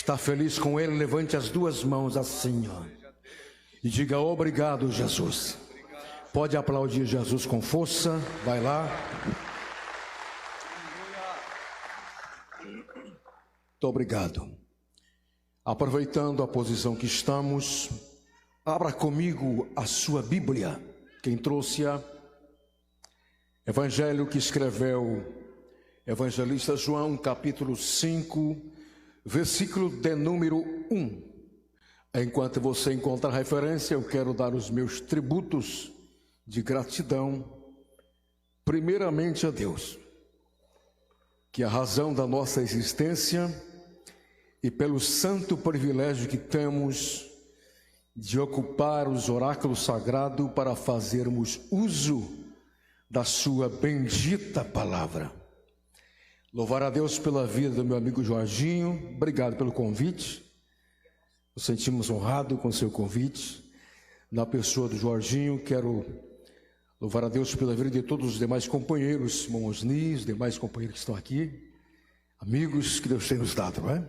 Está feliz com ele? Levante as duas mãos assim, ó, e diga: obrigado, Jesus. Pode aplaudir Jesus com força. Vai lá. Muito obrigado. Aproveitando a posição que estamos, abra comigo a sua Bíblia. Quem trouxe-a? Evangelho que escreveu Evangelista João, capítulo 5, versículo de número 1. Enquanto você encontra a referência, eu quero dar os meus tributos de gratidão, primeiramente a Deus, que é a razão da nossa existência, e pelo santo privilégio que temos de ocupar os oráculos sagrados para fazermos uso da sua bendita palavra. Louvar a Deus pela vida do meu amigo Jorginho. Obrigado pelo convite. Nos sentimos honrados com o seu convite. Na pessoa do Jorginho, quero louvar a Deus pela vida de todos os demais companheiros, irmão Osni, os demais companheiros que estão aqui, amigos que Deus tem nos dado, não é?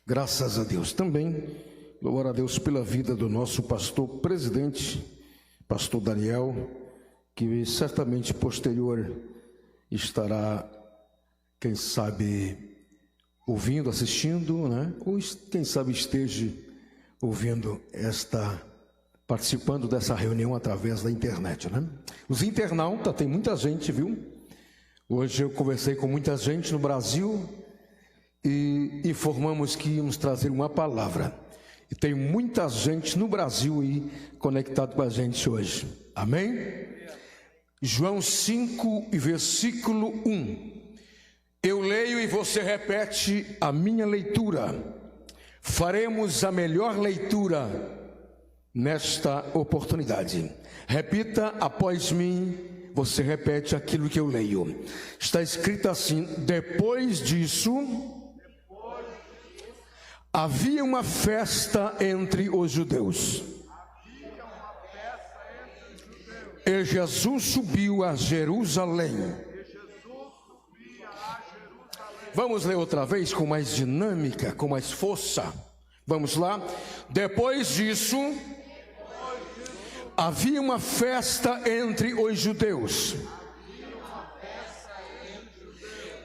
Graças a Deus. Também louvar a Deus pela vida do nosso pastor presidente, pastor Daniel, que certamente posterior estará, quem sabe, ouvindo, assistindo, né? Ou quem sabe esteja ouvindo participando dessa reunião através da internet, né? Os internautas, tem muita gente, viu? Hoje eu conversei com muita gente no Brasil e informamos que íamos trazer uma palavra. E tem muita gente no Brasil aí conectado com a gente hoje. Amém? João 5 e versículo 1. Eu leio e você repete a minha leitura. Faremos a melhor leitura nesta oportunidade. Repita após mim, você repete aquilo que eu leio. Está escrito assim: depois disso, havia uma festa entre os judeus. E Jesus subiu a Jerusalém. Vamos ler outra vez com mais dinâmica, com mais força. Vamos lá. Depois disso, havia uma festa entre os judeus.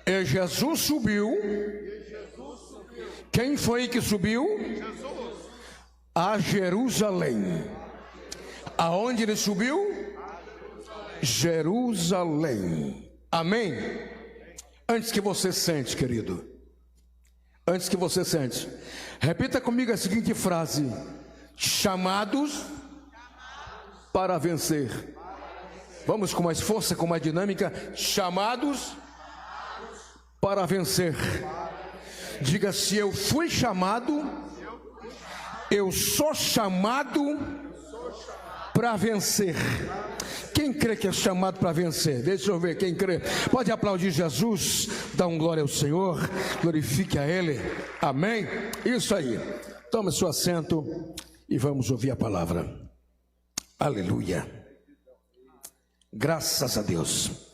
E Jesus subiu. Quem foi que subiu? A Jerusalém. Aonde ele subiu? Jerusalém. Amém? Antes que você sente, querido, antes que você sente, repita comigo a seguinte frase: chamados para vencer. Vamos com mais força, com mais dinâmica. Chamados para vencer. Diga: se eu fui chamado, eu sou chamado para vencer. Quem crê que é chamado para vencer? Deixa eu ver quem crê. Pode aplaudir Jesus, dá um glória ao Senhor, glorifique a Ele. Amém? Isso aí. Tome seu assento e vamos ouvir a palavra. Aleluia. Graças a Deus.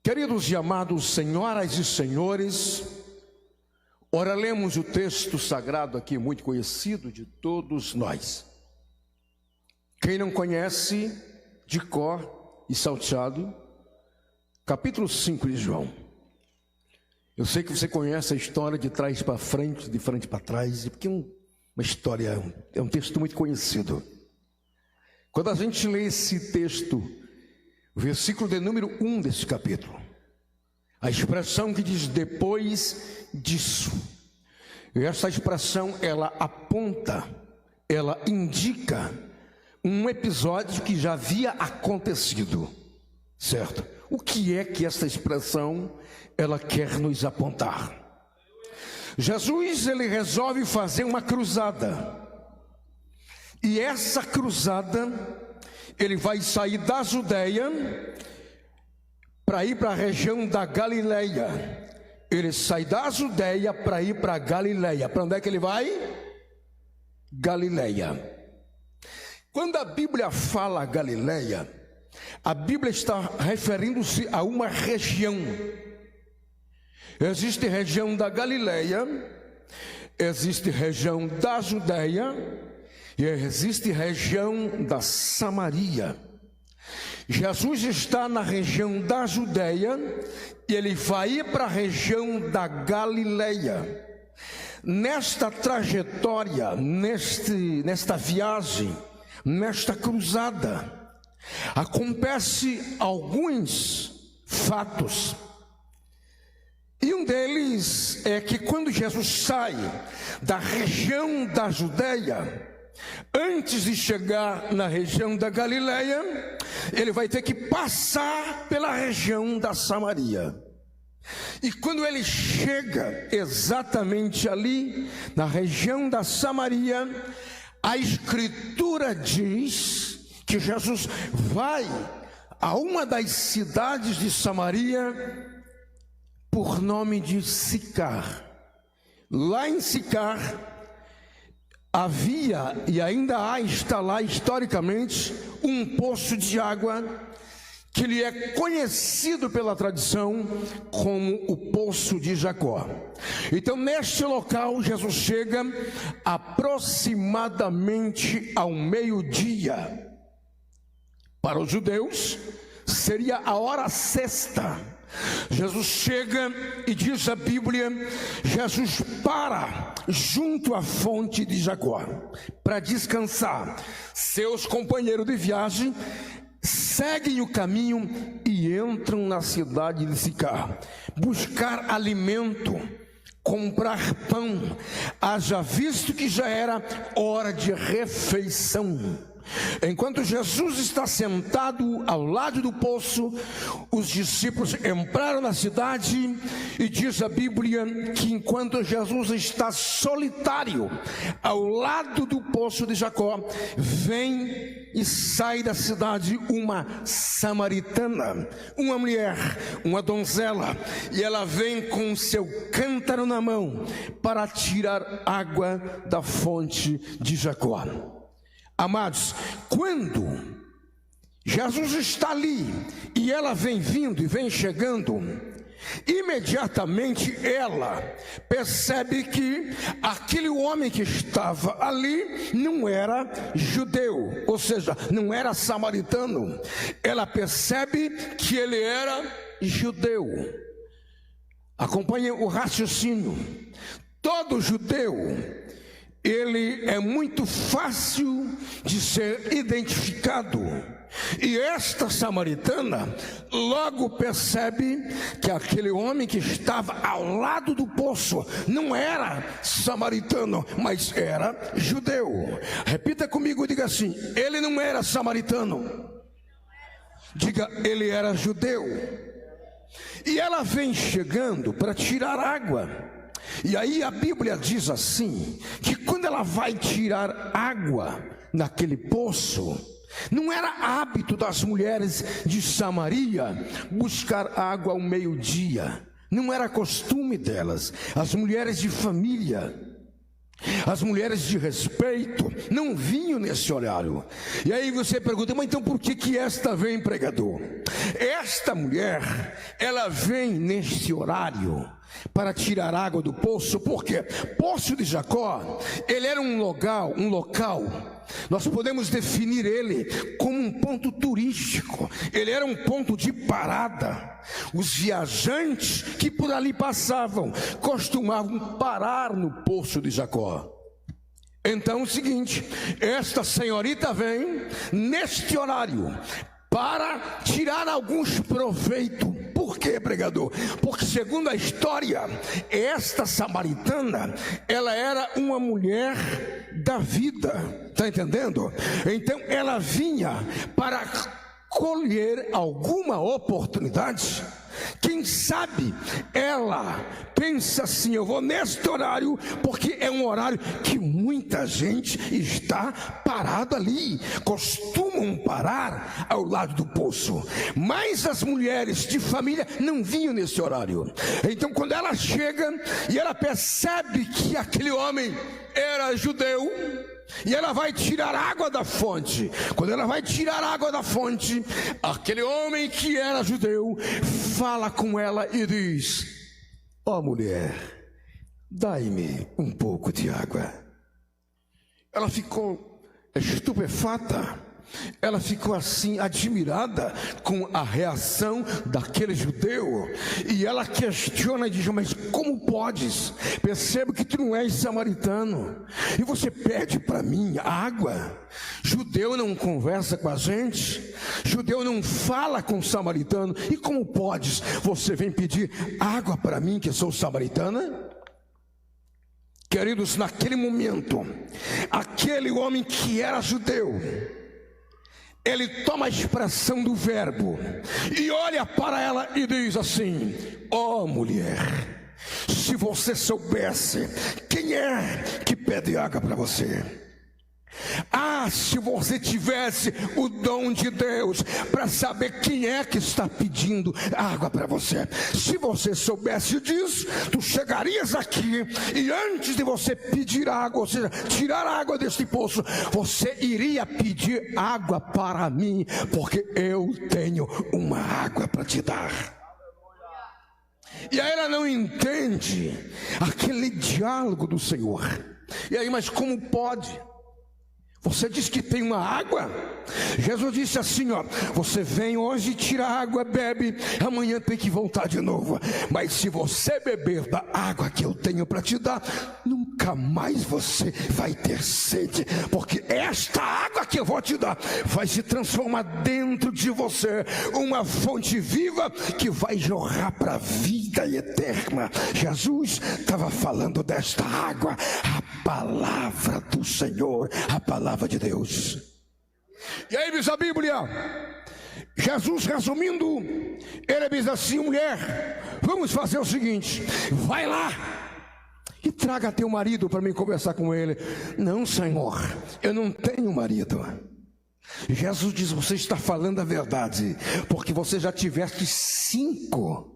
Queridos e amados, senhoras e senhores, ora lemos o texto sagrado aqui, muito conhecido de todos nós. Quem não conhece, de cor e salteado, capítulo 5 de João. Eu sei que você conhece a história de trás para frente, de frente para trás, porque uma história, é um texto muito conhecido. Quando a gente lê esse texto, o versículo de número 1 desse capítulo, a expressão que diz depois disso, e essa expressão ela aponta, ela indica um episódio que já havia acontecido, certo? O que é que essa expressão ela quer nos apontar? Jesus, ele resolve fazer uma cruzada. E essa cruzada, ele vai sair da Judeia para ir para a região da Galileia. Ele sai da Judeia para ir para a Galileia. Para onde é que ele vai? Galileia. Quando a Bíblia fala Galileia, a Bíblia está referindo-se a uma região. Existe a região da Galileia, existe região da Judeia e existe região da Samaria. Jesus está na região da Judeia e ele vai ir para a região da Galileia. Nesta trajetória, nesta viagem, nesta cruzada, acontece alguns fatos. E um deles é que quando Jesus sai da região da Judeia, antes de chegar na região da Galileia, ele vai ter que passar pela região da Samaria. E quando ele chega exatamente ali, na região da Samaria, a Escritura diz que Jesus vai a uma das cidades de Samaria por nome de Sicar. Lá em Sicar havia e ainda está lá historicamente um poço de água que lhe é conhecido pela tradição como o Poço de Jacó. Então, neste local, Jesus chega aproximadamente ao meio-dia. Para os judeus, seria a hora sexta. Jesus chega e diz a Bíblia, Jesus para junto à fonte de Jacó para descansar. Seus companheiros de viagem seguem o caminho e entram na cidade de Sicar, buscar alimento, comprar pão, haja visto que já era hora de refeição. Enquanto Jesus está sentado ao lado do poço, os discípulos entraram na cidade e diz a Bíblia que enquanto Jesus está solitário ao lado do poço de Jacó, vem e sai da cidade uma samaritana, uma mulher, uma donzela, e ela vem com seu cântaro na mão para tirar água da fonte de Jacó. Amados, quando Jesus está ali e ela vem vindo e vem chegando, imediatamente ela percebe que aquele homem que estava ali não era judeu, ou seja, não era samaritano. Ela percebe que ele era judeu. Acompanhe o raciocínio. Todo judeu, ele é muito fácil de ser identificado. E esta samaritana logo percebe que aquele homem que estava ao lado do poço não era samaritano, mas era judeu. Repita comigo, diga assim: ele não era samaritano. Diga, ele era judeu. E ela vem chegando para tirar água. E aí a Bíblia diz assim, que quando ela vai tirar água naquele poço, não era hábito das mulheres de Samaria buscar água ao meio-dia. Não era costume delas. As mulheres de família, as mulheres de respeito, não vinham nesse horário. E aí você pergunta, mas então por que esta vem, pregador? Esta mulher, ela vem neste horário para tirar água do poço, porque Poço de Jacó, ele era um local, nós podemos definir ele como um ponto turístico. Ele era um ponto de parada. Os viajantes que por ali passavam costumavam parar no Poço de Jacó. Então é o seguinte, esta senhorita vem neste horário para tirar alguns proveitos. Por quê, pregador? Porque segundo a história, esta samaritana, ela era uma mulher da vida, está entendendo? Então ela vinha para colher alguma oportunidade. Quem sabe ela pensa assim, eu vou neste horário, porque é um horário que muita gente está parada ali, costumam parar ao lado do poço, mas as mulheres de família não vinham nesse horário. Então quando ela chega e ela percebe que aquele homem era judeu, e ela vai tirar água da fonte. Quando ela vai tirar água da fonte, aquele homem que era judeu fala com ela e diz: ó mulher, dai-me um pouco de água. Ela ficou estupefata. Ela ficou assim admirada com a reação daquele judeu, e ela questiona e diz: mas como podes? Percebo que tu não és samaritano e você pede para mim água. Judeu não conversa com a gente, judeu não fala com o samaritano, e como podes? Você vem pedir água para mim que sou samaritana? Queridos, naquele momento, aquele homem que era judeu, ele toma a expressão do verbo e olha para ela e diz assim: ó mulher, se você soubesse quem é que pede água para você. Se você tivesse o dom de Deus para saber quem é que está pedindo água para você. Se você soubesse disso, tu chegarias aqui e antes de você pedir água, ou seja, tirar água deste poço, você iria pedir água para mim, porque eu tenho uma água para te dar. E aí ela não entende aquele diálogo do Senhor. E aí, mas como pode? Você diz que tem uma água? Jesus disse assim, ó: você vem hoje, tira água, bebe, amanhã tem que voltar de novo. Mas se você beber da água que eu tenho para te dar, nunca mais você vai ter sede, porque esta água que eu vou te dar vai se transformar dentro de você uma fonte viva que vai jorrar para a vida eterna. Jesus estava falando desta água, a palavra do Senhor, a palavra de Deus. E aí diz a Bíblia, Jesus resumindo, ele diz assim: mulher, vamos fazer o seguinte, vai lá e traga teu marido para mim conversar com ele. Não, Senhor, eu não tenho marido. Jesus diz: você está falando a verdade, porque você já tiveste cinco,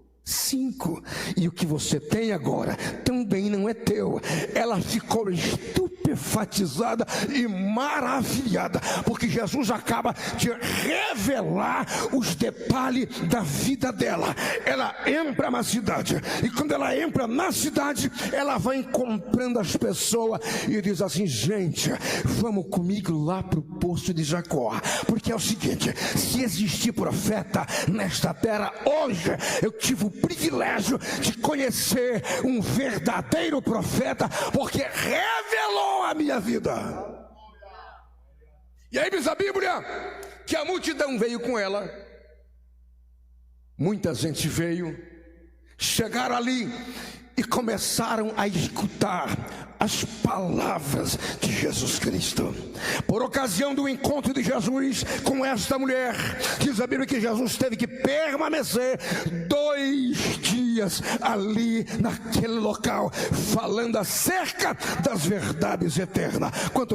e o que você tem agora também não é teu. Ela ficou estupefatizada e maravilhada, porque Jesus acaba de revelar os detalhes da vida dela. Ela entra na cidade, e quando ela entra na cidade, ela vai encontrando as pessoas e diz assim: gente, vamos comigo lá para o poço de Jacó, porque é o seguinte, se existir profeta nesta terra, hoje eu tive o privilégio de conhecer um verdadeiro profeta, porque revelou a minha vida. E aí diz a Bíblia que a multidão veio com ela. Muita gente veio, chegaram ali e começaram a escutar as palavras de Jesus Cristo. Por ocasião do encontro de Jesus com esta mulher, diz a Bíblia que Jesus teve que permanecer 2 dias ali naquele local, falando acerca das verdades eternas. Quantos